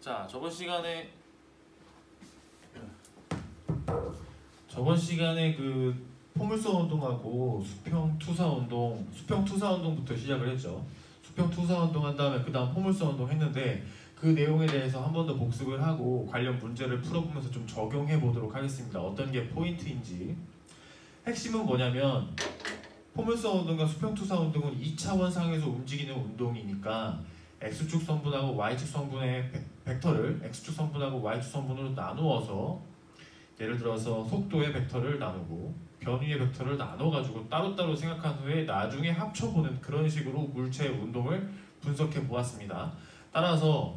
자, 저번 시간에 그 포물선 운동하고 수평 투사 운동부터 시작을 했죠. 수평 투사 운동 한 다음에 그 다음 포물선 운동 했는데 그 내용에 대해서 한 번 더 복습을 하고 관련 문제를 풀어보면서 좀 적용해 보도록 하겠습니다. 어떤 게 포인트인지. 핵심은 뭐냐면 포물선 운동과 수평 투사 운동은 2차원상에서 움직이는 운동이니까 X축 성분하고 Y축 성분의 벡터를 X축 성분하고 Y축 성분으로 나누어서 예를 들어서 속도의 벡터를 나누고 변위의 벡터를 나눠가지고 따로따로 생각한 후에 나중에 합쳐보는 그런 식으로 물체의 운동을 분석해 보았습니다. 따라서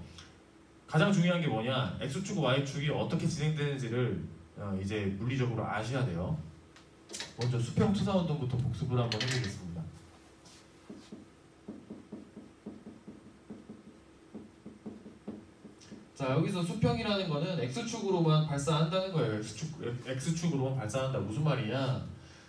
가장 중요한 게 뭐냐, X축, Y축이 어떻게 진행되는지를 이제 물리적으로 아셔야 돼요. 먼저 수평 투사 운동부터 복습을 한번 해보겠습니다. 자, 여기서 수평이라는 거는 X축으로만 발사한다는 거예요. X축으로만 발사한다. 무슨 말이냐?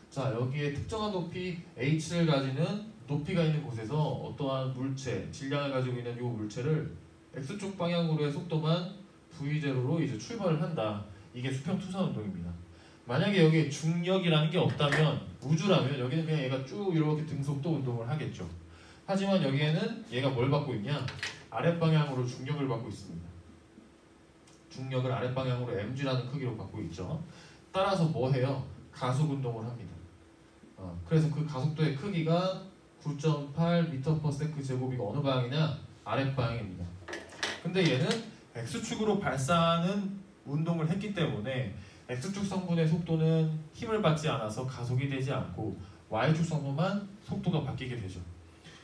자, 여기에 특정한 높이 H를 가지는 높이가 있는 곳에서 어떠한 물체, 질량을 가지고 있는 이 물체를 X축 방향으로의 속도만 V0로 이제 출발을 한다. 이게 수평 투사 운동입니다. 만약에 여기에 중력이라는 게 없다면, 우주라면 여기는 그냥 얘가 쭉 이렇게 등속도 운동을 하겠죠. 하지만 여기에는 얘가 뭘 받고 있냐? 아랫방향으로 중력을 받고 있습니다. 중력을 아랫방향으로 mg라는 크기로 받고 있죠. 따라서 뭐 해요? 가속 운동을 합니다. 그래서 그 가속도의 크기가 9.8m/s 제곱이가 어느 방향이냐? 아랫방향입니다. 근데 얘는 X축으로 발사하는 운동을 했기 때문에 X축 성분의 속도는 힘을 받지 않아서 가속이 되지 않고 Y축 성분만 속도가 바뀌게 되죠.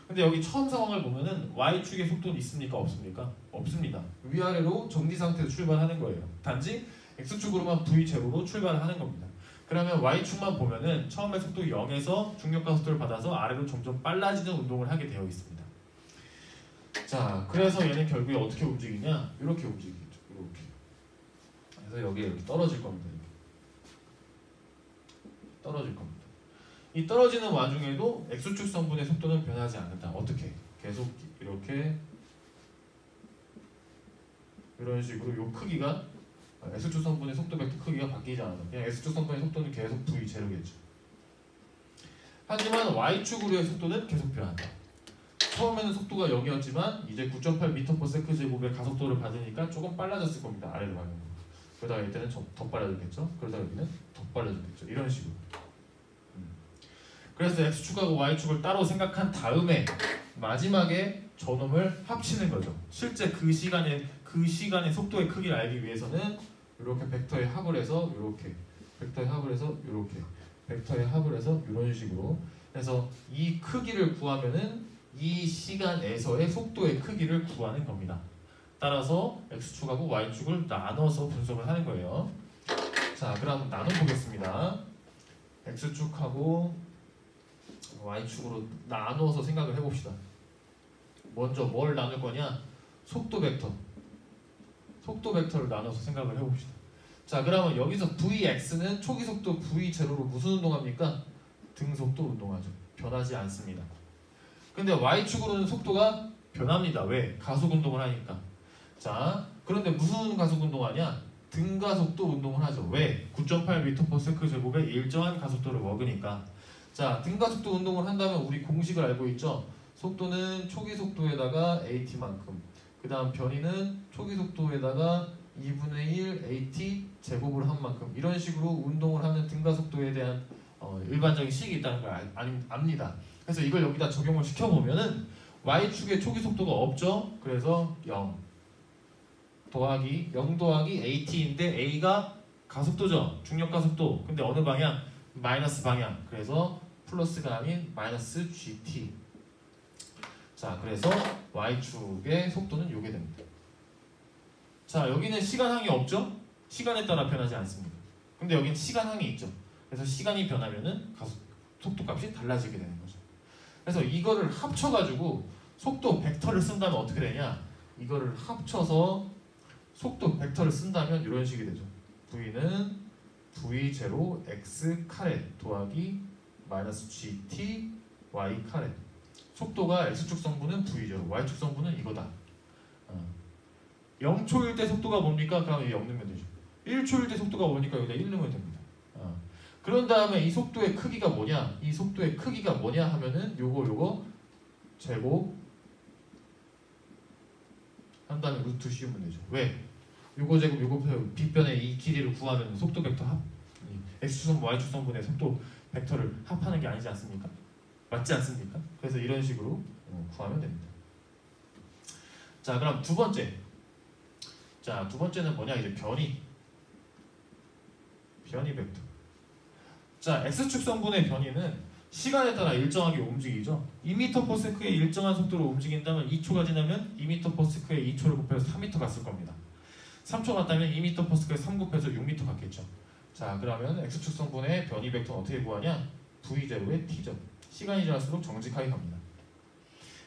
근데 여기 처음 상황을 보면은 Y축의 속도는 있습니까? 없습니까? 없습니다. 위아래로 정지 상태에서 출발하는 거예요. 단지 X축으로만 V0로 출발하는 겁니다. 그러면 Y축만 보면은 처음에 속도 0에서 중력과 속도를 받아서 아래로 점점 빨라지는 운동을 하게 되어 있습니다. 자, 그래서 얘는 결국에 어떻게 움직이냐? 이렇게 움직이겠죠. 이렇게. 그래서 여기에 이렇게 떨어질 겁니다. 이렇게. 떨어질 겁니다. 이 떨어지는 와중에도 X축 성분의 속도는 변하지 않는다. 어떻게? 계속 이렇게 이런 식으로 이 크기가 X축 성분의 속도 벡터 크기가 바뀌지 않아요. 그냥 X축 성분의 속도는 계속 V0겠죠. 하지만 Y축으로의 속도는 계속 변한다. 처음에는 속도가 0이었지만 이제 9.8m/s 제곱의 가속도를 받으니까 조금 빨라졌을 겁니다. 아래로 가면. 그러다가 이때는 더 빨라졌겠죠. 그러다가 여기는 더 빨라졌겠죠. 이런 식으로. 그래서 X축하고 Y축을 따로 생각한 다음에 마지막에 저놈을 합치는 거죠. 실제 그 시간의 속도의 크기를 알기 위해서는 이렇게 벡터의 합을 해서 이렇게, 벡터의 합을 해서 이렇게, 벡터의 합을 해서 이런 식으로 해서 이 크기를 구하면은 이 시간에서의 속도의 크기를 구하는 겁니다. 따라서 X축하고 Y축을 나눠서 분석을 하는 거예요. 자, 그럼 나눠보겠습니다. X축하고 Y축으로 나누어서 생각을 해봅시다. 먼저 뭘 나눌 거냐? 속도 벡터. 속도 벡터를 나눠서 생각을 해봅시다. 자, 그러면 여기서 Vx는 초기 속도 V0로 무슨 운동합니까? 등속도 운동하죠. 변하지 않습니다. 근데 Y축으로는 속도가 변합니다. 왜? 가속 운동을 하니까. 자, 그런데 무슨 가속 운동하냐? 등가속도 운동을 하죠. 왜? 9.8m/s 제곱에 일정한 가속도를 먹으니까. 자, 등가속도 운동을 한다면 우리 공식을 알고 있죠? 속도는 초기 속도에다가 at만큼, 그 다음 변이는 초기 속도에다가 2분의 1 at 제곱을 한 만큼, 이런 식으로 운동을 하는 등가속도에 대한 일반적인 식이 있다는 걸 압니다. 그래서 이걸 여기다 적용을 시켜보면은 Y축의 초기 속도가 없죠? 그래서 0 더하기 at인데 a가 가속도죠? 중력 가속도. 근데 어느 방향? 마이너스 방향. 그래서 플러스가 아닌 마이너스 gt. 자, 그래서 Y축의 속도는 요게 됩니다. 자, 여기는 시간항이 없죠? 시간에 따라 변하지 않습니다. 근데 여기는 시간항이 있죠. 그래서 시간이 변하면은 속도값이 달라지게 되는 거죠. 그래서 이거를 합쳐가지고 속도 벡터를 쓴다면 어떻게 되냐? 이거를 합쳐서 속도 벡터를 쓴다면 이런 식이 되죠. V는 V0 x 카레 더하기 마이너스 gt y 카레. 속도가 X축 성분은 V0, Y축 성분은 이거다. 0초일 때 속도가 뭡니까? 그럼 여기 0 넣으면 되죠. 1초일 때 속도가 뭐니까 여기다 1 넣으면 됩니다. 그런 다음에 이 속도의 크기가 뭐냐? 이 속도의 크기가 뭐냐 하면은 요거 제곱 한 다음에 루트 씌우면 되죠. 왜? 요거 제곱 요거 빗변의 이 길이를 구하면 속도 벡터 합 x축선 y축선분의 속도 벡터를 합하는 게 아니지 않습니까? 맞지 않습니까? 그래서 이런 식으로 구하면 됩니다. 자, 그럼 두 번째. 자, 두 번째는 뭐냐? 이제 변이 벡터. 자, x축선분의 변이는 시간에 따라 일정하게 움직이죠. 2m/s의 일정한 속도로 움직인다면 2초가 지나면 2m/s에 2초를 곱해서 3m 갔을 겁니다. 3초 갔다면 2m/s에 3 곱해서 6m 갔겠죠. 자, 그러면 x축선분의 변이 벡터는 어떻게 구하냐? v0의 t죠. 시간이 지날수록 정직하게 갑니다.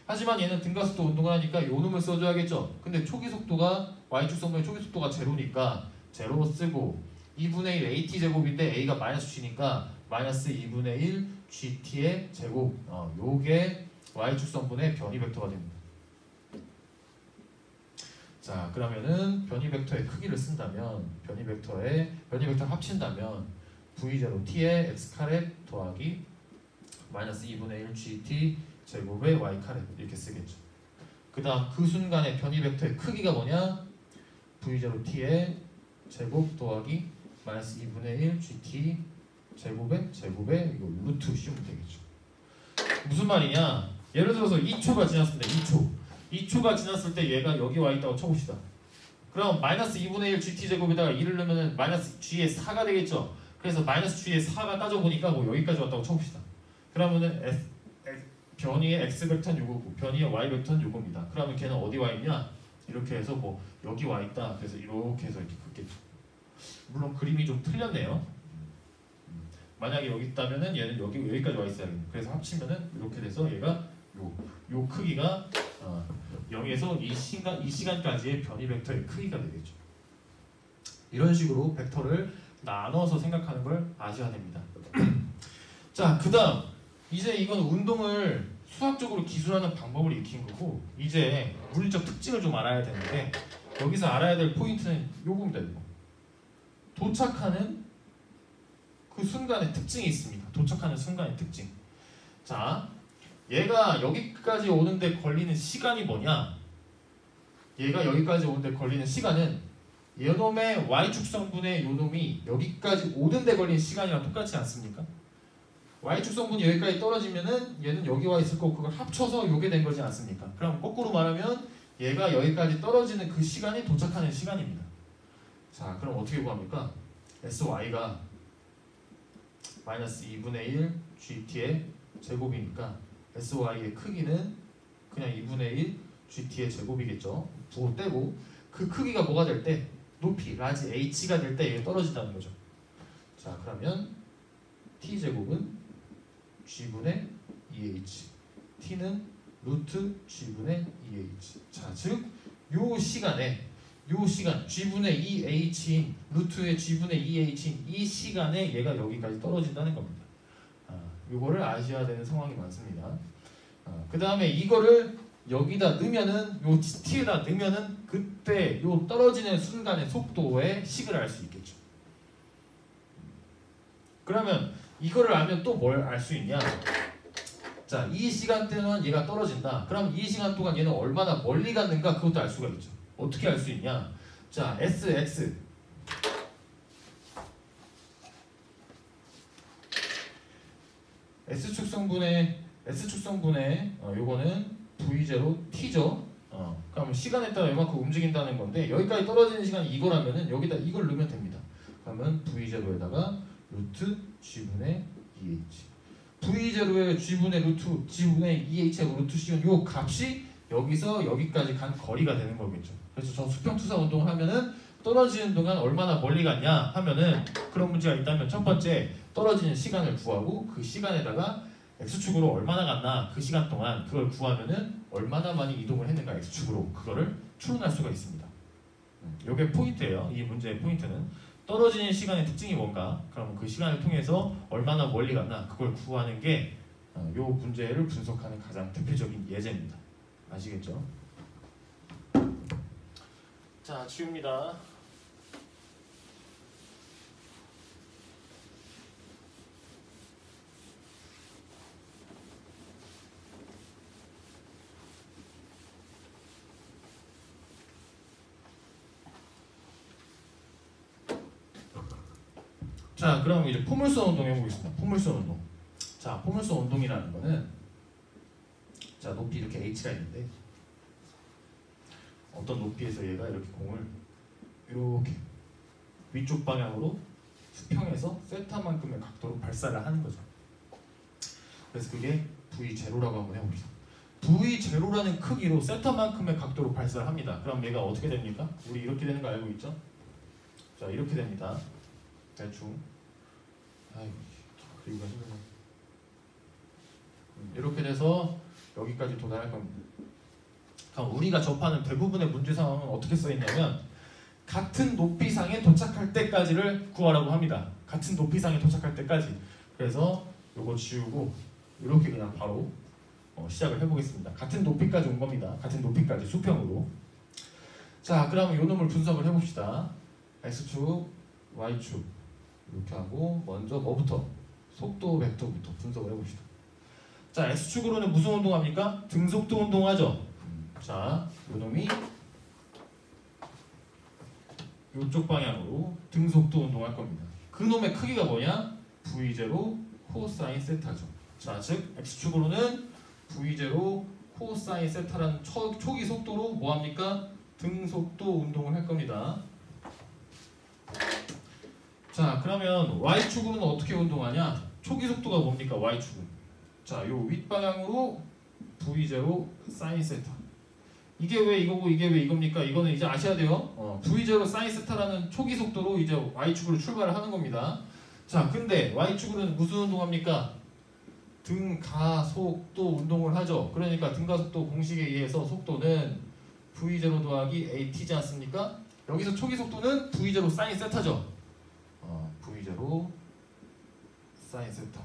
하지만 얘는 등가속도 운동을 하니까 요 놈을 써줘야겠죠. 근데 초기 속도가 y축선분의 초기 속도가 제로니까 제로 쓰고 2분의 1 at 제곱인데 a가 마이너스 g니까 마이너스 2분의 1 gt의 제곱. 요게 y축선분의 변이 벡터가 됩니다. 자, 그러면은 변이 벡터의 크기를 쓴다면 변이 벡터 합친다면 v0 t의 x 카레 더하기 마이너스 2분의 1 gt 제곱의 y 카레 이렇게 쓰겠죠. 그 다음 그 순간의 변이 벡터의 크기가 뭐냐? v0 t의 제곱 더하기 마이너스 2분의 1 gt 제곱의 이거 루트 씌우면 되겠죠. 무슨 말이냐? 예를 들어서 2초가 지났습니다. 2초가 지났을 때 얘가 여기 와 있다고 쳐봅시다. 그럼 마이너스 2분의 1 gt 제곱에다가 2를 넣으면 마이너스 g의 4가 되겠죠. 그래서 마이너스 g의 4가 따져보니까 뭐 여기까지 왔다고 쳐봅시다. 그러면은 변이의 x 벡터는 요거고 변이의 y 벡터는 요겁니다. 그러면 걔는 어디 와 있냐? 이렇게 해서 뭐 여기 와 있다. 그래서 이렇게 해서 이렇게 긋겠죠. 물론 그림이 좀 틀렸네요. 만약에 여기 있다면은 얘는 여기까지 와 있어야 됩니다. 그래서 합치면은 이렇게 돼서 얘가 요 크기가 0에서 이 시간까지의 변이 벡터의 크기가 되겠죠. 이런 식으로 벡터를 나눠서 생각하는 걸 아셔야 됩니다. 자, 그 다음 이제 이건 운동을 수학적으로 기술하는 방법을 익힌 거고 이제 물리적 특징을 좀 알아야 되는데 여기서 알아야 될 포인트는 요겁니다. 이거. 도착하는 그 순간의 특징이 있습니다. 도착하는 순간의 특징. 자, 얘가 여기까지 오는데 걸리는 시간이 뭐냐? 얘가 여기까지 오는데 걸리는 시간은 얘놈의 y축선분의 요놈이 여기까지 오는데 걸린 시간이랑 똑같지 않습니까? y축선분이 여기까지 떨어지면은 얘는 여기 와 있을 거고 그걸 합쳐서 요게 된 거지 않습니까? 그럼 거꾸로 말하면 얘가 여기까지 떨어지는 그 시간이 도착하는 시간입니다. 자, 그럼 어떻게 구합니까? sy가 마이너스 2분의 1 gt의 제곱이니까 sy의 크기는 그냥 2분의 1 gt의 제곱이겠죠. 부호 떼고 그 크기가 뭐가 될 때? 높이 라지 h가 될 때 얘가 떨어진다는 거죠. 자, 그러면 t제곱은 g분의 2h t는 루트 g분의 2h. 자, 즉 요 시간 g분의 2h인 루트의 g분의 2h인 이 시간에 얘가 여기까지 떨어진다는 겁니다. 요거를 아셔야 되는 상황이 많습니다. 그 다음에 이거를 여기다 넣으면은 요 t에다 넣으면은 그때 요 떨어지는 순간의 속도의 식을 알 수 있겠죠. 그러면 이거를 알면 또 뭘 알 수 있냐? 자, 이 시간대는 얘가 떨어진다. 그럼 이 시간 동안 얘는 얼마나 멀리 갔는가 그것도 알 수가 있죠. 어떻게 알 수 있냐? 자, sx s축성분의 요거는 v0 t죠. 그럼 시간에 따라 이만큼 움직인다는 건데 여기까지 떨어지는 시간이 이거라면은 여기다 이걸 넣으면 됩니다. 그러면 v0에다가 루트 g분의 2h v0의 g분의 루트 g분의 2h하고 루트 씌운 요 값이 여기서 여기까지 간 거리가 되는 거겠죠. 그래서 저 수평투사 운동을 하면은 떨어지는 동안 얼마나 멀리 갔냐 하면은 그런 문제가 있다면 첫 번째 떨어지는 시간을 구하고 그 시간에다가 x축으로 얼마나 갔나 그 시간 동안 그걸 구하면은 얼마나 많이 이동을 했는가 x축으로 그거를 추론할 수가 있습니다. 요게 포인트예요. 이 문제의 포인트는 떨어지는 시간의 특징이 뭔가 그럼 그 시간을 통해서 얼마나 멀리 갔나 그걸 구하는 게 요 문제를 분석하는 가장 대표적인 예제입니다. 아시겠죠? 자, 지웁니다. 자, 그럼 이제 포물선 운동 해보겠습니다. 포물선 운동. 자, 포물선 운동이라는 거는, 자, 높이 이렇게 h가 있는데 어떤 높이에서 얘가 이렇게 공을 이렇게 위쪽 방향으로 수평해서 세타만큼의 각도로 발사를 하는 거죠. 그래서 그게 V0라고 한번 해봅시다. V0라는 크기로 세타만큼의 각도로 발사를 합니다. 그럼 얘가 어떻게 됩니까? 우리 이렇게 되는 거 알고 있죠? 자, 이렇게 됩니다. 대충. 아이고, 그리고가 힘들어. 이렇게 돼서 여기까지 도달할 겁니다. 그럼 우리가 접하는 대부분의 문제 상황은 어떻게 써 있냐면 같은 높이상에 도착할 때까지를 구하라고 합니다. 같은 높이상에 도착할 때까지. 그래서 요거 지우고 이렇게 그냥 바로 시작을 해보겠습니다. 같은 높이까지 온 겁니다. 같은 높이까지 수평으로. 자, 그러면 요 놈을 분석을 해봅시다. X축, Y축 이렇게 하고 먼저 뭐부터? 속도 벡터부터 분석을 해봅시다. 자, X축으로는 무슨 운동합니까? 등속도 운동하죠. 자, 요 놈이 이쪽 방향으로 등속도 운동할 겁니다. 그 놈의 크기가 뭐냐? V0 코사인 세타죠. 자, 즉 X축으로는 V0 코사인 세타라는 초기 속도로 뭐합니까? 등속도 운동을 할 겁니다. 자, 그러면 Y축으로는 어떻게 운동하냐? 초기 속도가 뭡니까? Y축은. 자, 요 윗방향으로 V0 사인 세타. 이게 왜 이거고 이게 왜 이겁니까? 이거는 이제 아셔야 돼요. V0 사인 세타라는 초기 속도로 이제 Y축으로 출발을 하는 겁니다. 자, 근데 Y축으로는 무슨 운동합니까? 등가속도 운동을 하죠. 그러니까 등가속도 공식에 의해서 속도는 V0 더하기 AT지 않습니까? 여기서 초기 속도는 V0 사인 세타죠. V0 사인 세타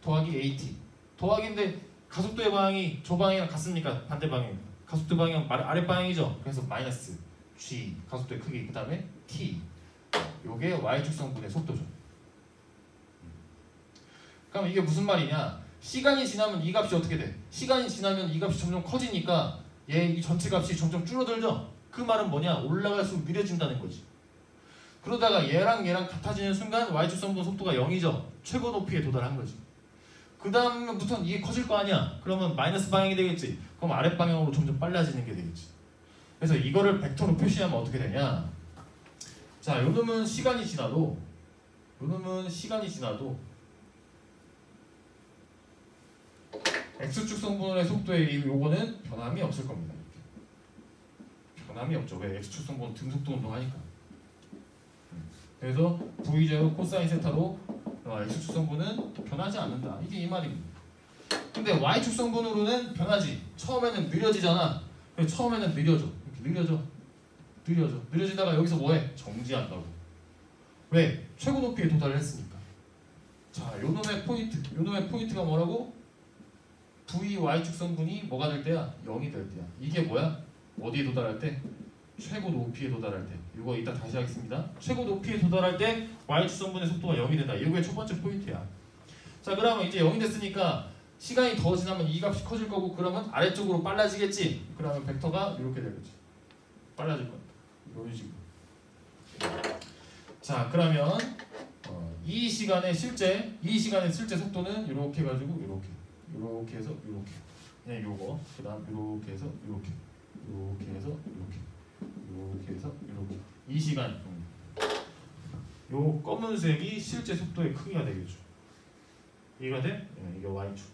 더하기 AT. 더하기인데 가속도의 방향이 저 방향이랑 같습니까? 반대 방향. 가속도 방향 아래 방향이죠. 그래서 마이너스 G 가속도의 크기 그 다음에 T. 요게 Y축 성분의 속도죠. 그럼 이게 무슨 말이냐? 시간이 지나면 이 값이 어떻게 돼? 시간이 지나면 이 값이 점점 커지니까 얘 이 전체 값이 점점 줄어들죠. 그 말은 뭐냐? 올라갈수록 느려진다는 거지. 그러다가 얘랑 같아지는 순간 Y축 성분 속도가 0이죠. 최고 높이에 도달한 거지. 그 다음부터는 이게 커질 거 아니야. 그러면 마이너스 방향이 되겠지. 그럼 아랫 방향으로 점점 빨라지는 게 되겠지. 그래서 이거를 벡터로 표시하면 어떻게 되냐? 자, 요 놈은 시간이 지나도 X축 성분의 속도의 요거는 변함이 없을 겁니다. 이렇게. 변함이 없죠. 왜? X축 성분 등속도 운동하니까. 그래서 V0 코사인 세타로 X축 성분은 변하지 않는다. 이게 이 말입니다. 근데 Y축 성분으로는 변하지. 처음에는 느려지잖아. 처음에는 느려져. 이렇게 느려지다가 여기서 뭐해? 정지한다고. 왜? 최고 높이에 도달을 했으니까. 자, 요 놈의 포인트가 뭐라고? Y축 성분이 뭐가 될 때야? 0이 될 때야. 이게 뭐야? 어디에 도달할 때? 최고 높이에 도달할 때. 이거 이따 다시 하겠습니다. 최고 높이에 도달할 때 Y축 성분의 속도가 0이 된다. 이게 첫 번째 포인트야. 자, 그러면 이제 0이 됐으니까 시간이 더 지나면 이 값이 커질 거고 그러면 아래쪽으로 빨라지겠지. 그러면 벡터가 이렇게 되겠지. 빨라질 겁니다. 이런 식으로. 자, 그러면 이 시간의 실제 속도는 이렇게 해가지고 이렇게 해서 이렇게. 그냥 요거. 그다음 이렇게 해서 이렇게 해서 이렇게 해서 이렇게. 이 시간. 요 검은색이 실제 속도의 크기가 되겠죠. 이해가 돼? 이게 Y축.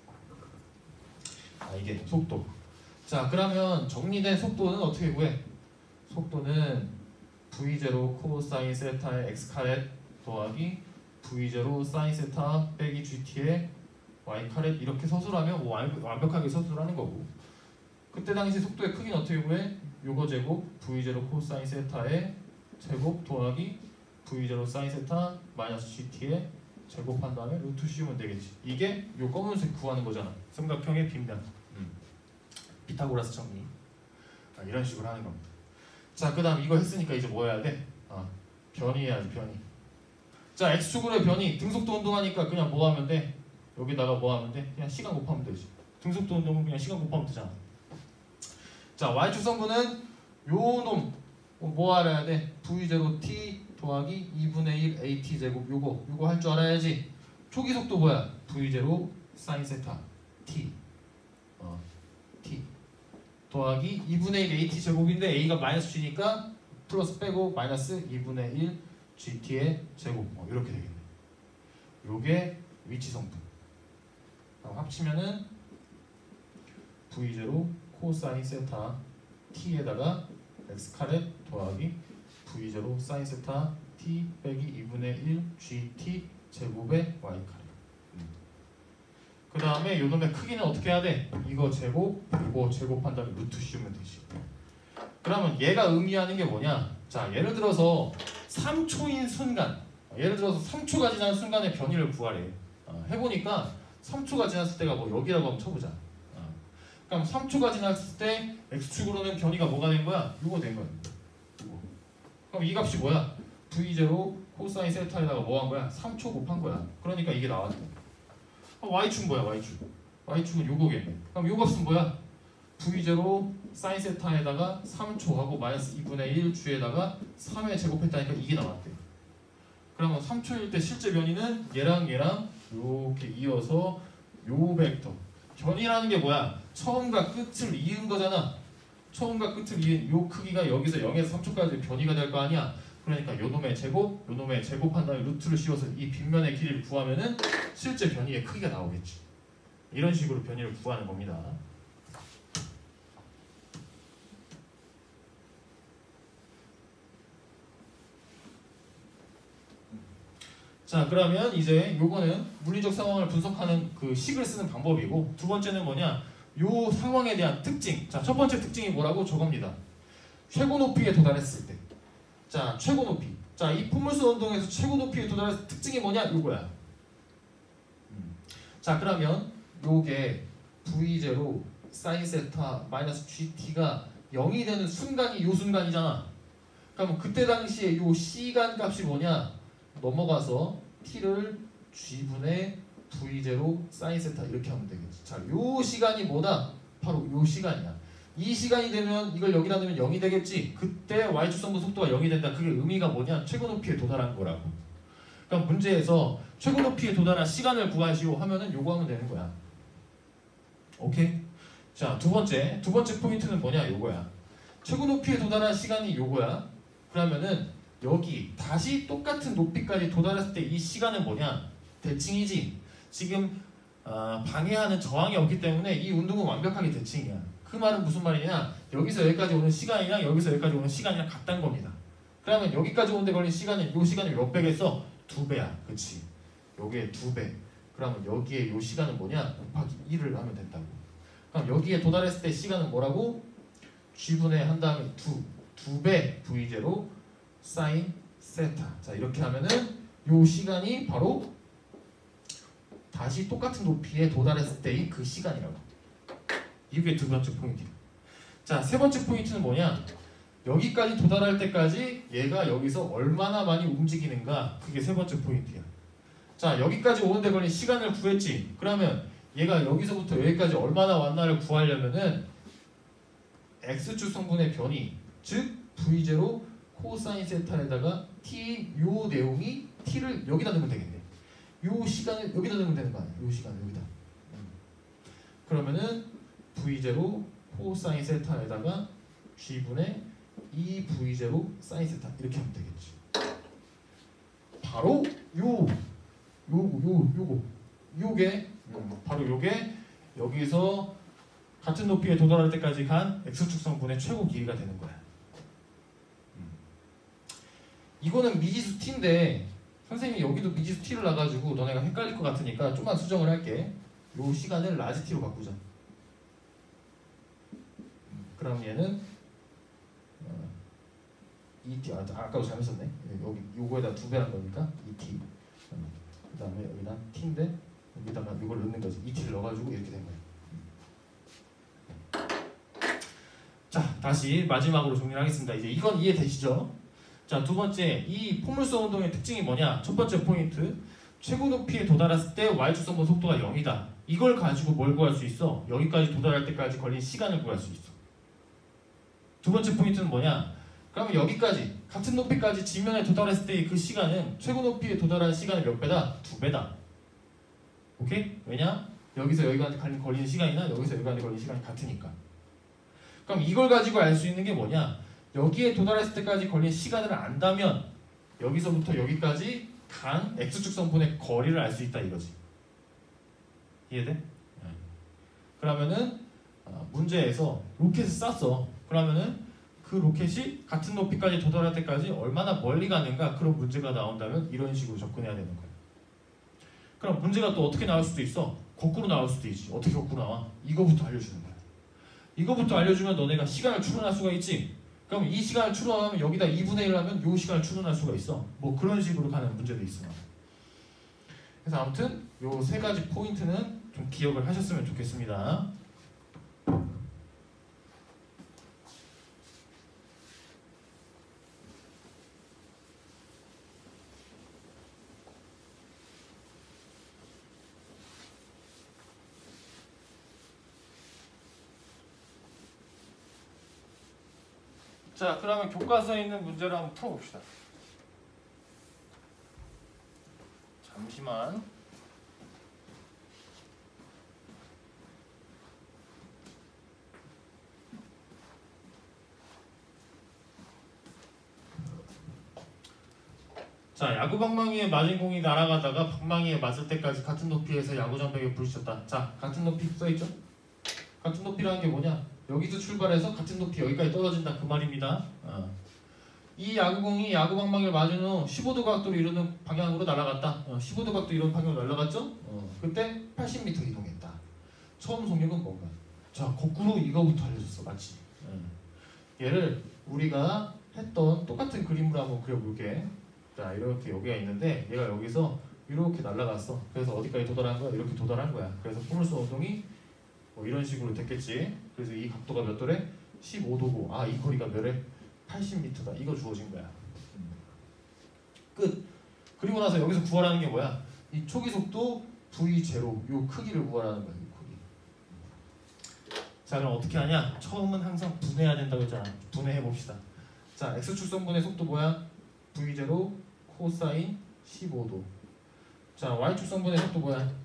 이게 속도. 자, 그러면 정리된 속도는 어떻게 구해? 속도는 V0 코사인 세타의 x 카렛 더하기 V0 사인 세타 빼기 GT의 y 카렛 이렇게 서술하면 뭐 완벽하게 서술하는 거고. 그때 당시 속도의 크기는 어떻게 구해? 요거 제곱 V0 코사인 세타의 제곱 더하기 V0 사인 세타 마이너스 GT의 제곱한 다음에 루트 씌우면 되겠지. 이게 요 검은색 구하는 거잖아. 삼각형의 빗면. 피타고라스 정리. 이런 식으로 하는 겁니다. 자, 그 다음 이거 했으니까 이제 뭐 해야 돼? 변이해야지, 변이. 자, x축으로의 변이. 등속도 운동하니까 그냥 뭐 하면 돼? 여기다가 뭐 하면 돼? 그냥 시간 곱하면 되지. 등속도 운동은 그냥 시간 곱하면 되잖아. 자, y축 성분은 요 놈 뭐 알아야 돼? v0t 더하기 2분의 1 at 제곱 요거 할 줄 알아야지. 초기 속도 뭐야? v0 sin 세타 t t 더하기 2분의 1 at 제곱인데 a가 마이너스 g니까 플러스 빼고 마이너스 2분의 1 gt의 제곱 이렇게 되겠네. 요게 위치 성분. 합치면은 v0 코사인 세타 t에다가 x 카레 더하기 v0 사인 세타 t 빼기 2분의 1 gt 제곱의 y 카레. 그 다음에 요놈의 크기는 어떻게 해야 돼? 이거 제곱, 이거 제곱한 다음에 루트 씌우면 되지. 그러면 얘가 의미하는 게 뭐냐? 자, 예를 들어서 3초인 순간, 예를 들어서 3초가 지난 순간의 변이를 구하래. 해보니까 3초가 지났을 때가 뭐 여기라고 한번 쳐보자. 그럼 3초가 지났을 때 x축으로는 변이가 뭐가 된 거야? 이거 된 거야. 이거. 그럼 이 값이 뭐야? v0 코사인 세타에다가 뭐 한 거야? 3초 곱한 거야. 그러니까 이게 나왔대. y축은 뭐야? y축은 요거겠네. 그럼 요 값은 뭐야? v0 사인 세타에다가 3초 하고 마이너스 2분의 1 주에다가 3에 제곱했다니까 이게 나왔대. 그러면 3초일 때 실제 변이는 얘랑 이렇게 이어서 요 벡터. 변이라는 게 뭐야? 처음과 끝을 이은 거잖아. 처음과 끝을 이은 요 크기가 여기서 0에서 3초까지 변이가 될 거 아니야. 그러니까 요놈의 제곱, 요놈의 제곱한 다음에 루트를 씌워서 이 빗면의 길이를 구하면은 실제 변이의 크기가 나오겠지. 이런 식으로 변이를 구하는 겁니다. 자, 그러면 이제 요거는 물리적 상황을 분석하는 그 식을 쓰는 방법이고, 두 번째는 뭐냐? 요 상황에 대한 특징. 자, 첫 번째 특징이 뭐라고? 저겁니다. 최고 높이에 도달했을 때. 자, 최고 높이. 자, 이 포물선 운동에서 최고 높이에 도달했을 때 특징이 뭐냐? 요거야. 자, 그러면 요게 v0 사인 세타 마이너스 gt가 0이 되는 순간이 요 순간이잖아. 그러면 그때 당시에 요 시간 값이 뭐냐? 넘어가서 t를 g분의 v0 사인 세타 이렇게 하면 되겠지. 자, 요 시간이 뭐다? 바로 요 시간이야. 이 시간이 되면 이걸 여기다 넣으면 0이 되겠지. 그때 y축 성분 속도가 0이 된다. 그게 의미가 뭐냐? 최고 높이에 도달한 거라고. 그럼 문제에서 최고 높이에 도달한 시간을 구하시오 하면은 요거 하면 되는 거야. 오케이? 자, 두 번째 포인트는 뭐냐? 요거야. 최고 높이에 도달한 시간이 요거야. 그러면은 여기 다시 똑같은 높이까지 도달했을 때 이 시간은 뭐냐? 대칭이지. 지금 방해하는 저항이 없기 때문에 이 운동은 완벽하게 대칭이야. 그 말은 무슨 말이냐? 여기서 여기까지 오는 시간이랑 여기서 여기까지 오는 시간이랑 같다는 겁니다. 그러면 여기까지 오는데 걸린 시간은 요 시간이 몇 배겠어? 2배야. 그치? 요게 2배. 그러면 여기에 요 시간은 뭐냐? 곱하기 1을 하면 된다고. 그럼 여기에 도달했을 때 시간은 뭐라고? g분의 한 다음에 2배 v0 사인 세타. 자, 이렇게 하면은 요 시간이 바로 다시 똑같은 높이에 도달했을 때의 그 시간이라고. 이게 두 번째 포인트야. 자, 세 번째 포인트는 뭐냐? 여기까지 도달할 때까지 얘가 여기서 얼마나 많이 움직이는가. 그게 세 번째 포인트야. 자, 여기까지 오는데 걸린 시간을 구했지. 그러면 얘가 여기서부터 여기까지 얼마나 왔나를 구하려면은 x축 성분의 변이, 즉 v0 코사인 세타에다가 t 요 내용이 t를 여기다 넣으면 되겠네. 요 시간을 여기다 넣으면 되는 거 아니야? 요 시간을 여기다. 그러면은 v0 코사인 세타에다가 g분의 2v0 사인 세타 이렇게 하면 되겠지. 바로 요게 바로 요게 여기서 같은 높이에 도달할 때까지 간 x축 성분의 최고 길이가 되는 거야. 이거는 미지수 t인데 선생님이 여기도 미지수 t를 놔가지고 너네가 헷갈릴 것 같으니까 좀만 수정을 할게. 요 시간을 라지 t로 바꾸자. 그럼 얘는 ET 아까도 잘못 썼네. 여기 요거에다 2배란 거니까 ET. 그 다음에 여기다 t인데 여기다가 이걸 넣는 거지. ET를 넣어가지고 이렇게 된 거야. 자, 다시 마지막으로 정리를 하겠습니다. 이제 이건 이해되시죠? 자, 두 번째, 이 포물선 운동의 특징이 뭐냐? 첫 번째 포인트, 최고 높이에 도달했을 때 y축성분 속도가 0이다. 이걸 가지고 뭘 구할 수 있어? 여기까지 도달할 때까지 걸린 시간을 구할 수 있어. 두 번째 포인트는 뭐냐? 그러면 여기까지 같은 높이까지 지면에 도달했을 때의 그 시간은 최고 높이에 도달한 시간의 몇 배다? 2배다. 오케이? 왜냐? 여기서 여기까지 걸리는 시간이나 여기서 여기까지 걸리는 시간이 같으니까. 그럼 이걸 가지고 알 수 있는 게 뭐냐? 여기에 도달했을 때까지 걸린 시간을 안다면 여기서부터 여기까지 간 x축성분의 거리를 알 수 있다 이거지. 이해돼? 네. 그러면은 문제에서 로켓을 쐈어. 그러면은 그 로켓이 같은 높이까지 도달할 때까지 얼마나 멀리 가는가, 그런 문제가 나온다면 이런 식으로 접근해야 되는 거야. 그럼 문제가 또 어떻게 나올 수도 있어? 거꾸로 나올 수도 있지. 어떻게 거꾸로 나와? 이거부터 알려주는 거야. 이거부터 알려주면 너네가 시간을 추론할 수가 있지. 그럼 이 시간을 추론하면 여기다 2분의 1 하면 이 시간을 추론할 수가 있어. 뭐 그런 식으로 가는 문제도 있어. 그래서 아무튼 요 세 가지 포인트는 좀 기억을 하셨으면 좋겠습니다. 자, 그러면 교과서에 있는 문제를 한번 풀어봅시다. 잠시만. 자, 야구 방망이에 맞은 공이 날아가다가 방망이에 맞을 때까지 같은 높이에서 야구 장벽에 부딪혔다. 자, 같은 높이 써있죠? 같은 높이라는 게 뭐냐? 여기서 출발해서 같은 높이 여기까지 떨어진다 그 말입니다. 이 야구공이 야구 방망이를 맞은 후 15도 각도로 이루는 방향으로 날아갔다. 15도 각도 이런 방향으로 날아갔죠? 그때 80m 이동했다. 처음 속력은 뭔가? 자, 거꾸로 이거부터 알려줬어. 맞지? 얘를 우리가 했던 똑같은 그림으로 한번 그려볼게. 자, 이렇게 여기가 있는데 얘가 여기서 이렇게 날아갔어. 그래서 어디까지 도달한 거야? 이렇게 도달한 거야. 그래서 포물선 운동이 뭐 이런 식으로 됐겠지. 그래서 이 각도가 몇 도래? 15도고, 아, 이 거리가 몇래? 80m다. 이거 주어진 거야. 끝. 그리고 나서 여기서 구하라는 게 뭐야? 이 초기 속도 v0, 요 크기를 구하라는 거야. 이 크기. 자, 그럼 어떻게 하냐? 처음은 항상 분해해야 된다고 했잖아. 분해해 봅시다. 자, x축성분의 속도 뭐야? v0 코사인 15도. 자, y축성분의 속도 뭐야?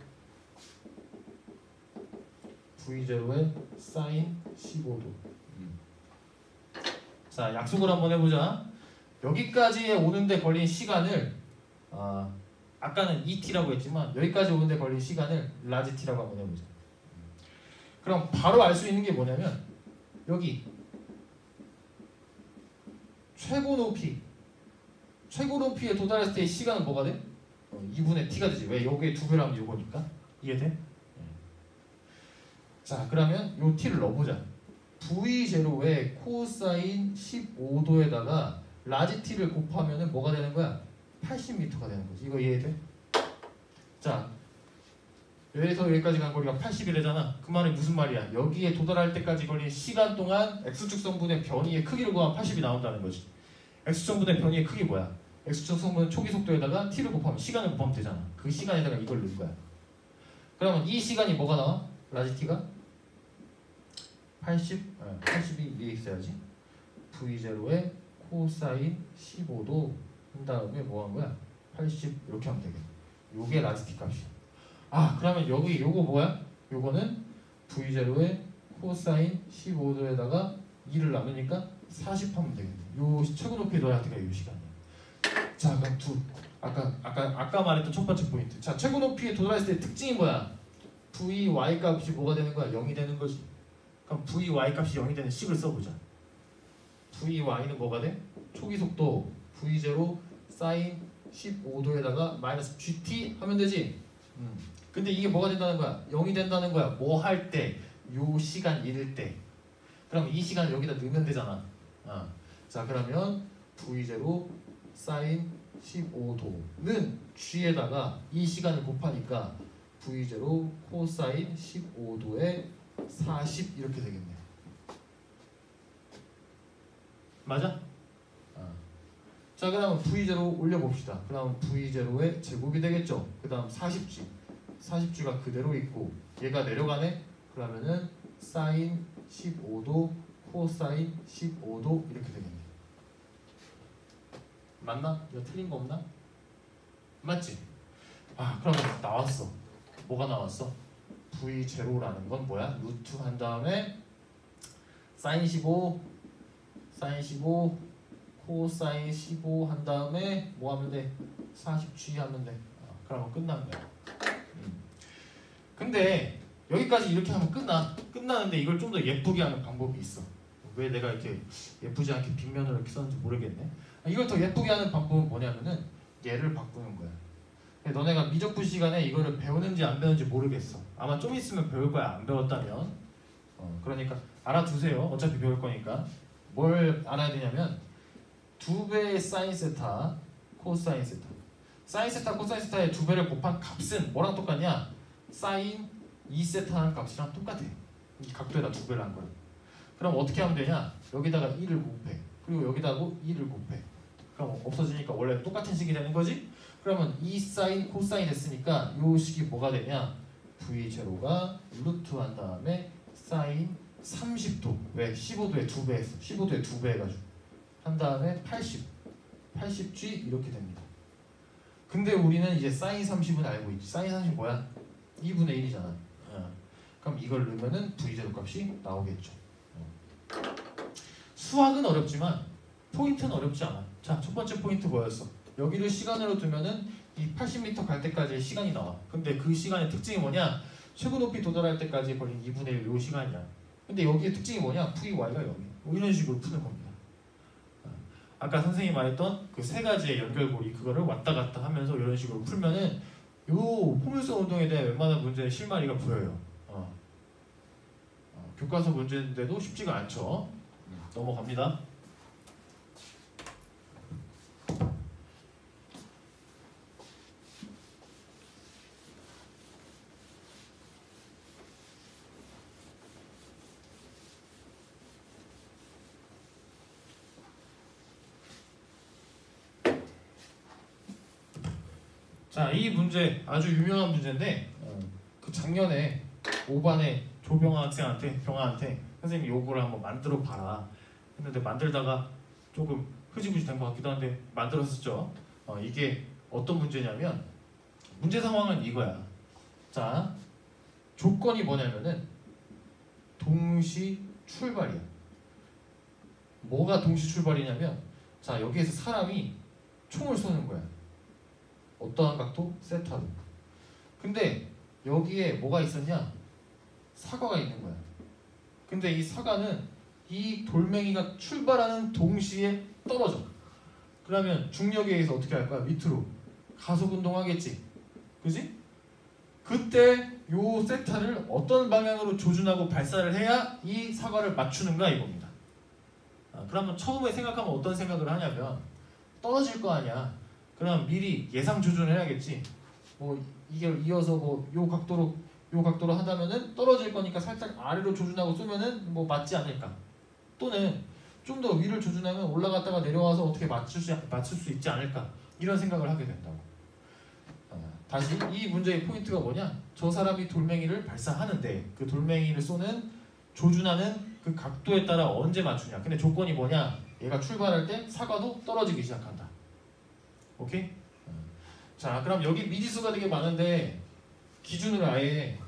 v0의 사인 15도. 자, 약속을 한번 해보자. 여기까지 오는데 걸린 시간을 아까는 ET라고 했지만 여기까지 오는데 걸린 시간을 라지 T라고 한번 해보자. 그럼 바로 알 수 있는 게 뭐냐면 여기 최고 높이에 도달했을 때의 시간은 뭐가 돼? 2분의 T가 되지. 왜? 여기에 2배로 하면 이거니까. 이해돼? 자, 그러면 요 t를 넣어보자. v0에 코사인 15도에다가 라지 t를 곱하면은 뭐가 되는 거야? 80m가 되는 거지. 이거 이해돼? 자, 여기서 여기까지 간 거리가 80이래잖아. 그 말이 무슨 말이야? 여기에 도달할 때까지 걸린 시간 동안 x축성분의 변이의 크기를 구하면 80이 나온다는 거지. x축성분의 변이의 크기 뭐야? x축성분의 초기 속도에다가 t를 곱하면 시간을 곱하면 되잖아. 그 시간에다가 이걸 넣은 거야. 그러면 이 시간이 뭐가 나와? 라지 t가 80이 위에 있어야지. v0에 코사인 15도 한 다음에 뭐 한 거야? 80 이렇게 하면 되겠네. 요게 라지 t 값이야. 아, 그러면 여기 요거 뭐야? 요거는 v0에 코사인 15도에다가 2를 나누니까 40 하면 되겠네. 요 최고 높이에 넣어야 때가 요 시간이야. 자, 그럼 아까 말했던 첫 번째 포인트. 자, 최고 높이에 도달했을 때 특징이 뭐야? vy 값이 뭐가 되는 거야? 0이 되는 거지. 그럼 vy 값이 0이 되는 식을 써보자. vy는 뭐가 돼? 초기 속도 v0 사인 15도에다가 마이너스 gt 하면 되지. 근데 이게 뭐가 된다는 거야? 0이 된다는 거야. 뭐 할 때? 요 시간 잃을 때. 그럼 이 시간을 여기다 넣으면 되잖아. 자, 그러면 v0 사인 15도는 g에다가 이 시간을 곱하니까 v0 코사인 15도에 40 이렇게 되겠네. 맞아? 자, 그 다음 V0 올려봅시다. 그 다음 V0의 제곱이 되겠죠. 그 다음 40G 40G가 그대로 있고 얘가 내려가네? 그러면은 사인 15도 코사인 15도 이렇게 되겠네. 맞나? 이거 틀린 거 없나? 맞지? 그러면 나왔어. 뭐가 나왔어? V0라는 건 뭐야? 루트 한 다음에 사인 15 코사인 15 한 다음에 뭐 하면 돼? 40G 하면 돼. 그러면 끝난 거야. 근데 여기까지 이렇게 하면 끝나는데 이걸 좀 더 예쁘게 하는 방법이 있어. 왜 내가 이렇게 예쁘지 않게 빗면으로 이렇게 썼는지 모르겠네. 이걸 더 예쁘게 하는 방법은 뭐냐면은 얘를 바꾸는 거야. 너네가 미적분 시간에 이거를 배우는지 안 배우는지 모르겠어. 아마 좀 있으면 배울 거야. 안 배웠다면. 그러니까 알아두세요. 어차피 배울 거니까. 뭘 알아야 되냐면 2배의 사인 세타 코사인 세타. 사인 세타 코사인 세타의 2배를 곱한 값은 뭐랑 똑같냐? 사인 2세타라는 값이랑 똑같아. 이 각도에다 2배를 한 거야. 그럼 어떻게 하면 되냐? 여기다가 2를 곱해. 그리고 여기다가 2를 곱해. 그럼 없어지니까 원래 똑같은 식이 되는 거지? 그러면 2 사인 코사인 했으니까 이 식이 뭐가 되냐? V0가 루트 한 다음에 사인 30도. 왜? 15도에 2배 했어. 15도에 2배 해가지고 한 다음에 80G 이렇게 됩니다. 근데 우리는 이제 사인 30은 알고 있지. 사인 30 뭐야? 2분의 1이잖아. 그럼 이걸 넣으면은 V0 값이 나오겠죠. 수학은 어렵지만 포인트는 어렵지 않아. 자, 첫 번째 포인트 뭐였어? 여기를 시간으로 두면은 이 80m 갈 때까지의 시간이 나와. 근데 그 시간의 특징이 뭐냐? 최고 높이 도달할 때까지 걸린 2분의 1 요 시간이야. 근데 여기의 특징이 뭐냐? VY가 여기. 이런 식으로 푸는 겁니다. 아까 선생님이 말했던 그 세 가지의 연결고리 그거를 왔다 갔다 하면서 이런 식으로 풀면은 요 포물선 운동에 대한 웬만한 문제의 실마리가 보여요. 교과서 문제인데도 쉽지가 않죠. 넘어갑니다. 자, 이 문제 아주 유명한 문제인데 그 작년에 5반에 조병아 학생한테 병아한테 선생님이 요거를 한번 만들어 봐라 했는데 만들다가 조금 흐지부지 된 것 같기도 한데 만들었었죠. 이게 어떤 문제냐면 문제 상황은 이거야. 자, 조건이 뭐냐면은 동시 출발이야. 뭐가 동시 출발이냐면 자, 여기에서 사람이 총을 쏘는 거야. 어떠한 각도? 세타로. 근데 여기에 뭐가 있었냐? 사과가 있는 거야. 근데 이 사과는 이 돌멩이가 출발하는 동시에 떨어져. 그러면 중력에 의해서 어떻게 할 거야? 밑으로 가속 운동하겠지. 그지? 그때 요 세타를 어떤 방향으로 조준하고 발사를 해야 이 사과를 맞추는가 이겁니다. 그러면 처음에 생각하면 어떤 생각을 하냐면 떨어질 거 아니야. 그럼 미리 예상 조준을 해야겠지. 뭐 이게 이어서 뭐 요 각도로 하다면은 떨어질 거니까 살짝 아래로 조준하고 쏘면은 뭐 맞지 않을까. 또는 좀 더 위를 조준하면 올라갔다가 내려와서 어떻게 맞출 수 있지 않을까. 이런 생각을 하게 된다고. 다시 이 문제의 포인트가 뭐냐? 저 사람이 돌멩이를 발사하는데 그 돌멩이를 쏘는 조준하는 그 각도에 따라 언제 맞추냐. 근데 조건이 뭐냐? 얘가 출발할 때 사과도 떨어지기 시작한다. 오케이? 자, 그럼 여기 미지수가 되게 많은데 기준을 아예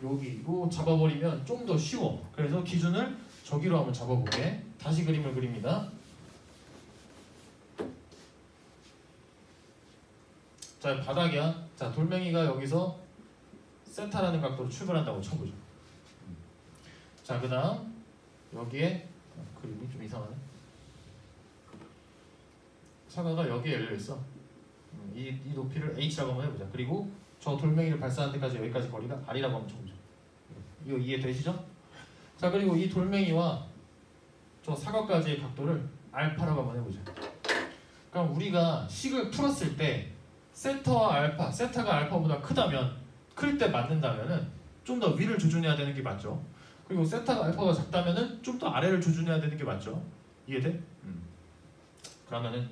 여기로 잡아버리면 좀 더 쉬워. 그래서 기준을 저기로 한번 잡아볼게. 다시 그림을 그립니다. 자, 바닥이야. 자, 돌멩이가 여기서 세타라는 각도로 출발한다고 쳐보죠. 자, 그 다음 여기에 그림이 좀 이상하네. 사과가 여기에 열려있어. 이 높이를 h라고 한번 해보자. 그리고 저 돌멩이를 발사하는 데까지 여기까지 거리가 r이라고 한번 쳐보죠. 이거 이해되시죠? 자, 그리고 이 돌멩이와 저 사과까지의 각도를 알파라고 한번 해보자. 그럼 우리가 식을 풀었을 때 세타와 알파, 세타가 알파보다 크다면 클 때 맞는다면은 좀 더 위를 조준해야 되는 게 맞죠. 그리고 세타가 알파보다 작다면은 좀 더 아래를 조준해야 되는 게 맞죠. 이해돼? 그러면은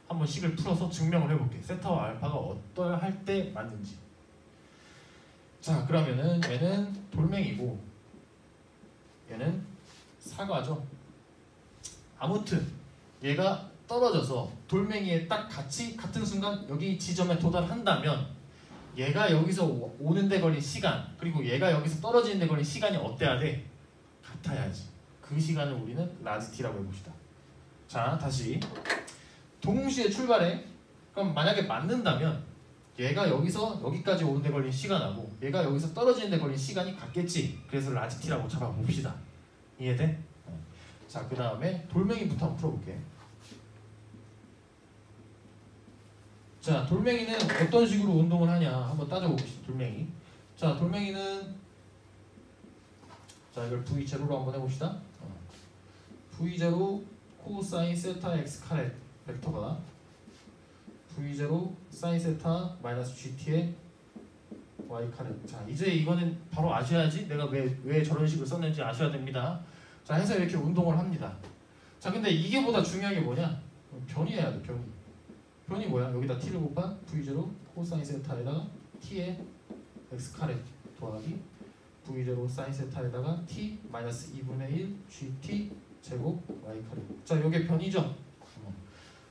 한번 식을 풀어서 증명을 해볼게. 세타와 알파가 어떠할 때 맞는지. 자, 그러면은 얘는 돌멩이고 얘는 사과죠. 아무튼 얘가 떨어져서 돌멩이에 딱 같은 순간 여기 지점에 도달한다면 얘가 여기서 오는 데 걸린 시간 그리고 얘가 여기서 떨어지는 데 걸린 시간이 어때야 돼? 같아야지. 그 시간을 우리는 라지 t라고 해봅시다. 자, 다시 동시에 출발해. 그럼 만약에 맞는다면 얘가 여기서 여기까지 오는 데 걸린 시간하고 얘가 여기서 떨어지는 데 걸린 시간이 같겠지. 그래서 라지 t라고 잡아봅시다. 이해돼? 자, 그 다음에 돌멩이부터 한번 풀어볼게. 자, 돌멩이는 어떤 식으로 운동을 하냐 한번 따져봅시다. 돌멩이. 자, 돌멩이는 자, 이걸 V0로 한번 해봅시다. V0 코사인 세타 x 카레 벡터가 V0 사인 세타 마이너스 GT의 y 카레. 자, 이제 이거는 바로 아셔야지. 내가 왜 저런 식으로 썼는지 아셔야 됩니다. 자, 해서 이렇게 운동을 합니다. 자, 근데 이게 보다 중요한 게 뭐냐? 변이해야 돼. 변이 뭐야? 여기다 t를 곱한 v0 코사인 세타에다가 t의 x 카레 더하기 v0 사인 세타에다가 t 마이너스 2분의 1 gt 제곱 y 카레. 자, 이게 변이죠.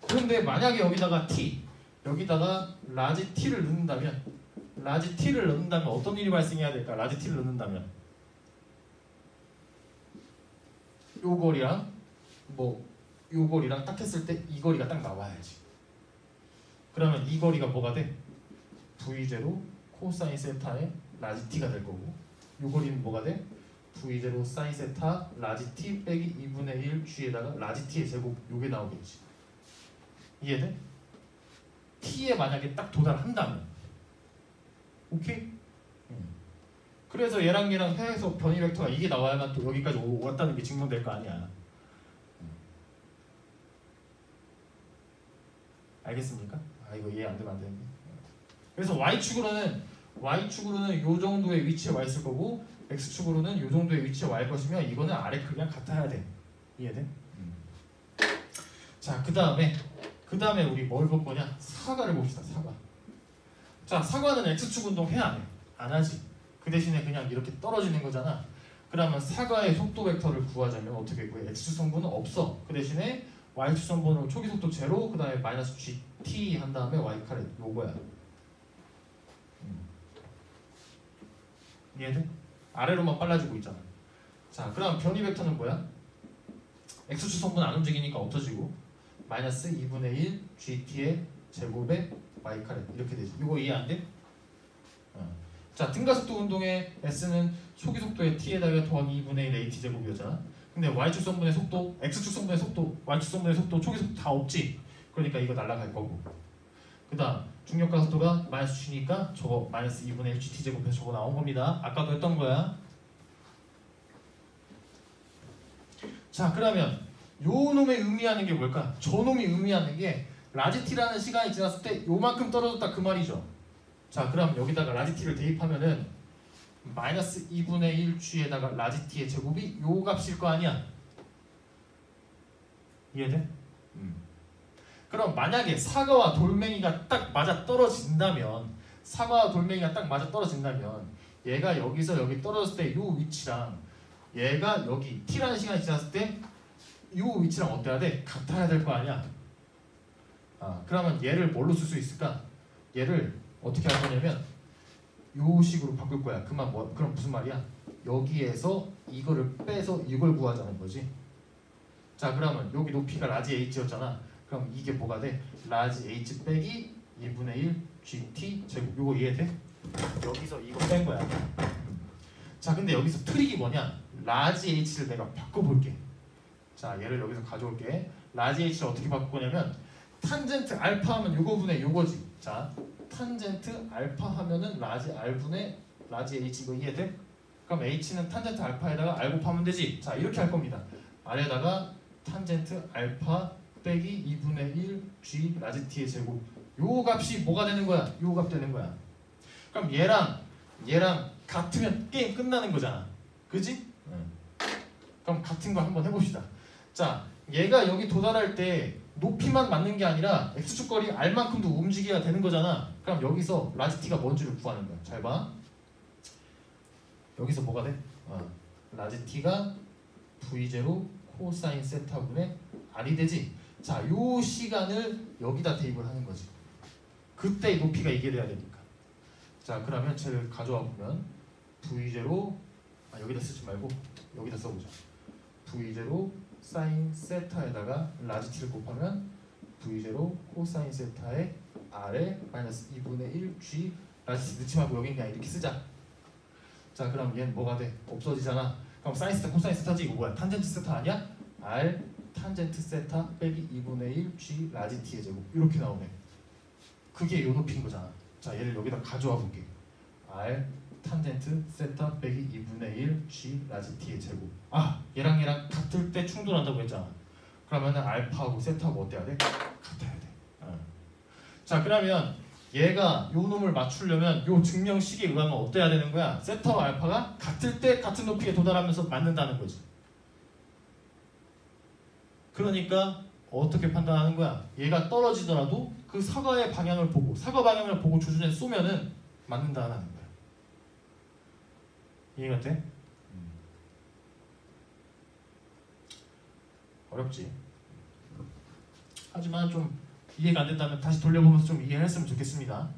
그런데 만약에 여기다가 t 여기다가 라지 t를 넣는다면 어떤 일이 발생해야 될까? 라지 t를 넣는다면 요 거리랑 요 거리랑 딱 했을 때 이 거리가 딱 나와야지. 그러면 이 거리가 뭐가 돼? V0 코사인 세타의 라지 t가 될 거고 요 거리는 뭐가 돼? V0 사인 세타 라지 t 빼기 2분의 1 g에다가 라지 t의 제곱 요게 나오겠지. 이해돼? t에 만약에 딱 도달한다면 오케이? 그래서 얘랑 해서 변이 벡터가 이게 나와야만 또 여기까지 왔다는 게 증명될 거 아니야. 알겠습니까? 아, 이거 이해 안 되면 안 되는데. 그래서 Y축으로는 요 정도의 위치에 와 있을 거고 X축으로는 요 정도의 위치에 와 있을 것이며 이거는 아래 크기랑 같아야 돼. 이해돼? 자, 그 다음에 우리 뭘 볼 거냐? 사과를 봅시다. 사과. 자, 사과는 X축 운동 해 안 해? 안 하지. 그 대신에 그냥 이렇게 떨어지는 거잖아. 그러면 사과의 속도 벡터를 구하자면 어떻게 구해? X축 성분은 없어. 그 대신에 Y축 성분으로 초기 속도 0, 그 다음에 마이너스 GT 한 다음에 Y 카레 요거야. 이해돼? 아래로만 빨라지고 있잖아. 자, 그럼 변이 벡터는 뭐야? X축 성분 안 움직이니까 없어지고 마이너스 2분의 1 GT의 제곱에 Y 카레 이렇게 되지. 이거 이해 안 돼? 자, 등가속도 운동의 S는 초기 속도의 T에다가 더하기 2분의 1 AT 제곱이었잖아. 근데 Y축 성분의 속도, X축 성분의 속도, Y축 성분의 속도, 초기 속도 다 없지. 그러니까 이거 날아갈 거고. 그 다음 중력가 속도가 마이너스 G니까 저거 마이너스 2분의 1 GT 제곱해서 저거 나온 겁니다. 아까도 했던 거야. 자, 그러면 요 놈의 의미하는 게 뭘까? 저 놈이 의미하는 게 라지 t라는 시간이 지났을 때 요만큼 떨어졌다 그 말이죠. 자, 그럼 여기다가 라지 t를 대입하면은 마이너스 2분의 1 g에다가 라지 t의 제곱이 요 값일 거 아니야. 이해돼? 그럼 만약에 사과와 돌멩이가 딱 맞아 떨어진다면 얘가 여기서 여기 떨어졌을 때 요 위치랑 얘가 여기 t라는 시간이 지났을 때 요 위치랑 어때야 돼? 같아야 될 거 아니야. 그러면 얘를 뭘로 쓸 수 있을까? 얘를 어떻게 할 거냐면 요 식으로 바꿀 거야. 그럼 무슨 말이야? 여기에서 이거를 빼서 이걸 구하자는 거지. 자, 그러면 여기 높이가 라지 h였잖아. 그럼 이게 뭐가 돼? 라지 h 빼기 2분의 1 gt 제곱. 요거 이해돼? 여기서 이거 뺀 거야. 자, 근데 여기서 트릭이 뭐냐? 라지 h를 내가 바꿔볼게. 자, 얘를 여기서 가져올게. 라지 h를 어떻게 바꿀 거냐면 탄젠트 알파 하면 요거분의 요거지. 자, 탄젠트 알파 하면은 라지 r분의 라지 h. 이거 이해돼? 그럼 h는 탄젠트 알파에다가 r 곱하면 되지. 자, 이렇게 할 겁니다. 아래다가 탄젠트 알파 빼기 2분의 1 g 라지 t의 제곱. 요 값이 뭐가 되는 거야? 요 값 되는 거야. 그럼 얘랑 같으면 게임 끝나는 거잖아. 그지? 그럼 같은 거 한번 해봅시다. 자, 얘가 여기 도달할 때 높이만 맞는 게 아니라 x축 거리 r만큼도 움직여야 되는 거잖아. 그럼 여기서 라지 t가 뭔지를 구하는 거야. 잘 봐. 여기서 뭐가 돼? 라지 t가 v0 코사인 세타분의 r이 되지. 자, 요 시간을 여기다 대입을 하는 거지. 그때 높이가 이게 돼야 되니까. 자, 그러면 쟤를 가져와 보면 v0 여기다 쓰지 말고 여기다 써보자. v0 사인 세타에다가 라지 t를 곱하면 v0 코사인 세타에 r에 마이너스 2분의 1 g 라지 t 넣지 말고 여기 그냥 이렇게 쓰자. 자, 그럼 얘는 뭐가 돼? 없어지잖아. 그럼 사인 세타 코사인 세타지. 이거 뭐야? 탄젠트 세타 아니야? r 탄젠트 세타 빼기 2분의 1 g 라지 t의 제곱 이렇게 나오네. 그게 요 높이인 거잖아. 자, 얘를 여기다 가져와 볼게. r 탄젠트 세타 빼기 2분의 1 g 라지 t의 제곱. 얘랑 같을 때 충돌한다고 했잖아. 그러면은 알파하고 세타하고 어때야 돼? 같아야 돼. 자, 그러면 얘가 요 놈을 맞추려면 요 증명식에 의하면 어때야 되는 거야? 세타와 알파가 같을 때 같은 높이에 도달하면서 맞는다는 거지. 그러니까 어떻게 판단하는 거야? 얘가 떨어지더라도 그 사과 방향을 보고 조준해서 쏘면은 맞는다는 거야. 이해가 돼? 어렵지. 하지만 좀 이해가 안 된다면 다시 돌려보면서 좀 이해를 했으면 좋겠습니다.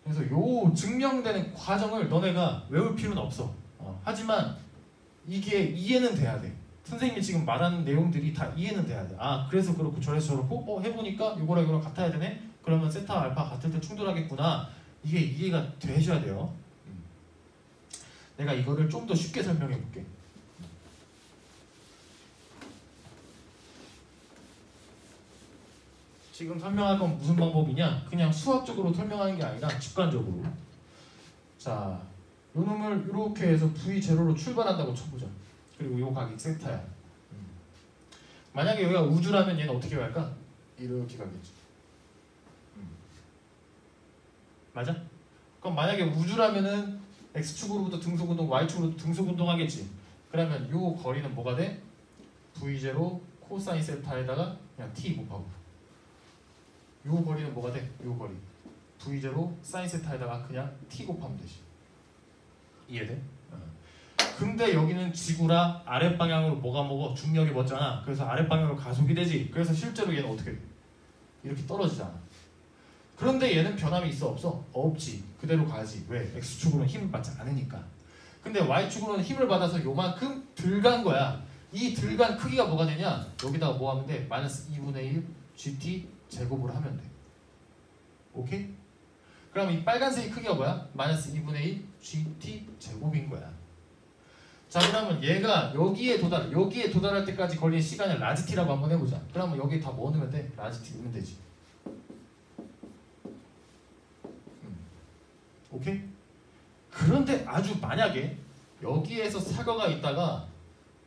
그래서 요 증명되는 과정을 너네가 외울 필요는 없어. 하지만 이게 이해는 돼야 돼. 선생님이 지금 말하는 내용들이 다 이해는 돼야 돼. 그래서 그렇고 저래서 그렇고 해보니까 이거랑 이거랑 같아야 되네? 그러면 세타 알파 같을 때 충돌하겠구나. 이게 이해가 되셔야 돼요. 내가 이거를 좀 더 쉽게 설명해 볼게. 지금 설명할 건 무슨 방법이냐? 그냥 수학적으로 설명하는 게 아니라 직관적으로. 자, 요 놈을 이렇게 해서 V0로 출발한다고 쳐보자. 그리고 요 각이 세타야. 만약에 여기가 우주라면 얘는 어떻게 갈까? 이렇게 가겠지. 맞아? 그럼 만약에 우주라면은 X축으로부터 등속운동, Y축으로부터 등속운동 하겠지. 그러면 요 거리는 뭐가 돼? V0 코사인 세타에다가 그냥 T 곱하고. 요 거리는 뭐가 돼? 요 거리. V0 사인 세타에다가 그냥 T 곱하면 되지. 이해돼? 근데 여기는 지구라 아랫방향으로 뭐가 중력이 먹잖아. 그래서 아랫방향으로 가속이 되지. 그래서 실제로 얘는 어떻게 돼? 이렇게 떨어지잖아. 그런데 얘는 변함이 있어 없어? 없지. 그대로 가지. 왜? X축으로는 힘을 받지 않으니까. 근데 Y축으로는 힘을 받아서 요만큼 들간 거야. 이 들간 크기가 뭐가 되냐? 여기다가 뭐 하면 돼? 마이너스 2분의 1 GT 제곱을 하면 돼. 오케이? 그럼 이 빨간색의 크기가 뭐야? 마이너스 2분의 1 GT 제곱인 거야. 자, 그러면 얘가 여기에 도달할 때까지 걸린 시간을 라지 t라고 한번 해보자. 그러면 여기 다 뭐 넣으면 돼? 라지 t 넣으면 되지. 오케이? 그런데 아주 만약에 여기에서 사과가 있다가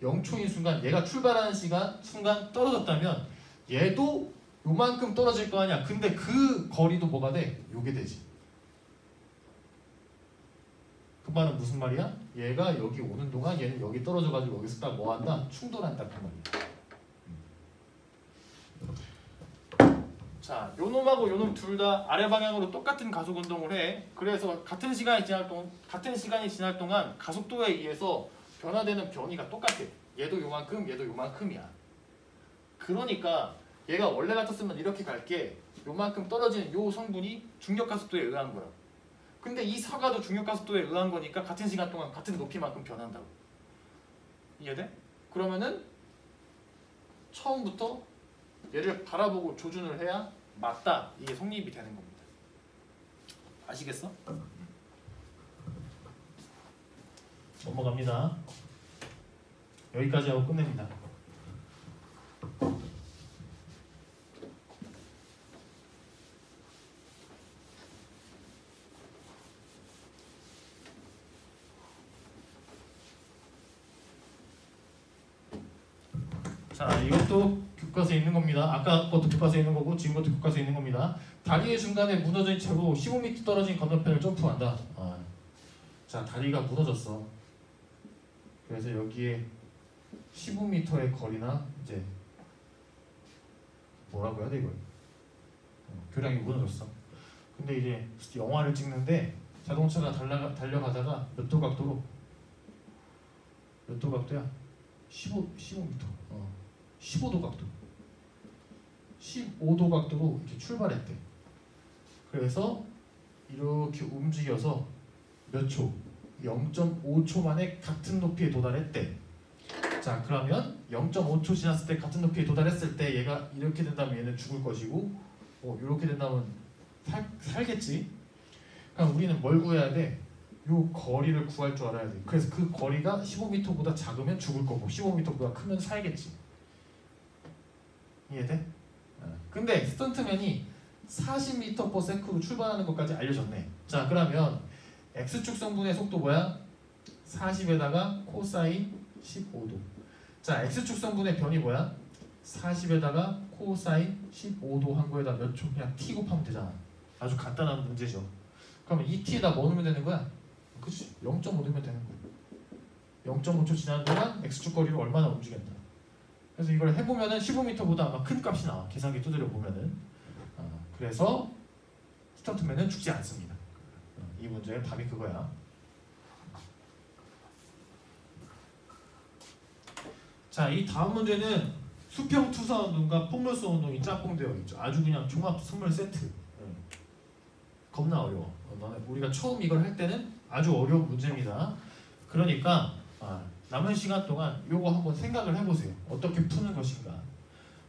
0초인 순간 얘가 출발하는 순간 떨어졌다면 얘도 요만큼 떨어질 거 아니야. 근데 그 거리도 뭐가 돼? 요게 되지. 그 말은 무슨 말이야? 얘가 여기 오는 동안 얘는 여기 떨어져가지고 여기서 딱 뭐 한다? 충돌한다 그 말이야. 자, 요놈하고 요놈 둘 다 아래 방향으로 똑같은 가속 운동을 해. 그래서 같은 시간이 지날 동안 가속도에 의해서 변화되는 변이가 똑같아. 얘도 요만큼, 얘도 요만큼이야. 그러니까 얘가 원래 같았으면 이렇게 갈게. 요만큼 떨어지는 요 성분이 중력 가속도에 의한 거야. 근데 이 사과도 중력 가속도에 의한 거니까 같은 시간 동안 같은 높이만큼 변한다고. 이해돼? 그러면은 처음부터 얘를 바라보고 조준을 해야 맞다. 이게 성립이 되는 겁니다. 아시겠어? 넘어갑니다. 여기까지 하고 끝냅니다. 자, 이것도 교과서에 있는 겁니다. 아까 것도 교과서에 있는 거고 지금 것도 교과서에 있는 겁니다. 다리의 중간에 무너진 채로 15m 떨어진 건너편을 점프한다. 자, 다리가 무너졌어. 그래서 여기에 15m의 거리나 이제 뭐라고 해야 돼 이걸? 교량이 무너졌어. 근데 이제 영화를 찍는데 자동차가 달려가다가 몇 도 각도로? 몇 도 각도야? 15m. 15도 각도. 15도 각도로 이렇게 출발했대. 그래서 이렇게 움직여서 몇 초? 0.5초 만에 같은 높이에 도달했대. 자, 그러면 0.5초 지났을 때 같은 높이에 도달했을 때 얘가 이렇게 된다면 얘는 죽을 것이고 이렇게 된다면 살겠지. 그럼 우리는 뭘 구해야 돼? 요 거리를 구할 줄 알아야 돼. 그래서 그 거리가 15m보다 작으면 죽을 거고 15m보다 크면 살겠지. 이해돼? 근데 스턴트맨이 40m/s로 출발하는 것까지 알려줬네. 자, 그러면 x축 성분의 속도 뭐야? 40에다가 코사인 15도. 자, x축 성분의 변이 뭐야? 40에다가 코사인 15도 한 거에다 몇 초? 그냥 t 곱하면 되잖아. 아주 간단한 문제죠. 그러면 이 t에다 뭐 넣으면 되는 거야? 그치? 0.5 넣으면 되는 거야. 0.5초 지나는 동안 x축 거리를 얼마나 움직였나. 그래서 이걸 해보면은 15m보다 아마 큰 값이 나와. 계산기 두드려 보면은. 그래서 스턴트맨은 죽지 않습니다. 이 문제의 답이 그거야. 자, 이 다음 문제는 수평 투사 운동과 폭로성 운동이 짝꿍되어 있죠. 아주 그냥 종합 선물 세트. 겁나 어려워. 우리가 처음 이걸 할 때는 아주 어려운 문제입니다. 그러니까 남은 시간 동안 요거 한번 생각을 해보세요. 어떻게 푸는 것인가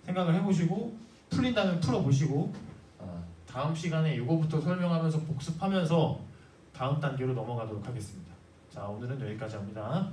생각을 해보시고 풀린다면 풀어보시고 다음 시간에 요거부터 설명하면서 복습하면서 다음 단계로 넘어가도록 하겠습니다. 자, 오늘은 여기까지 합니다.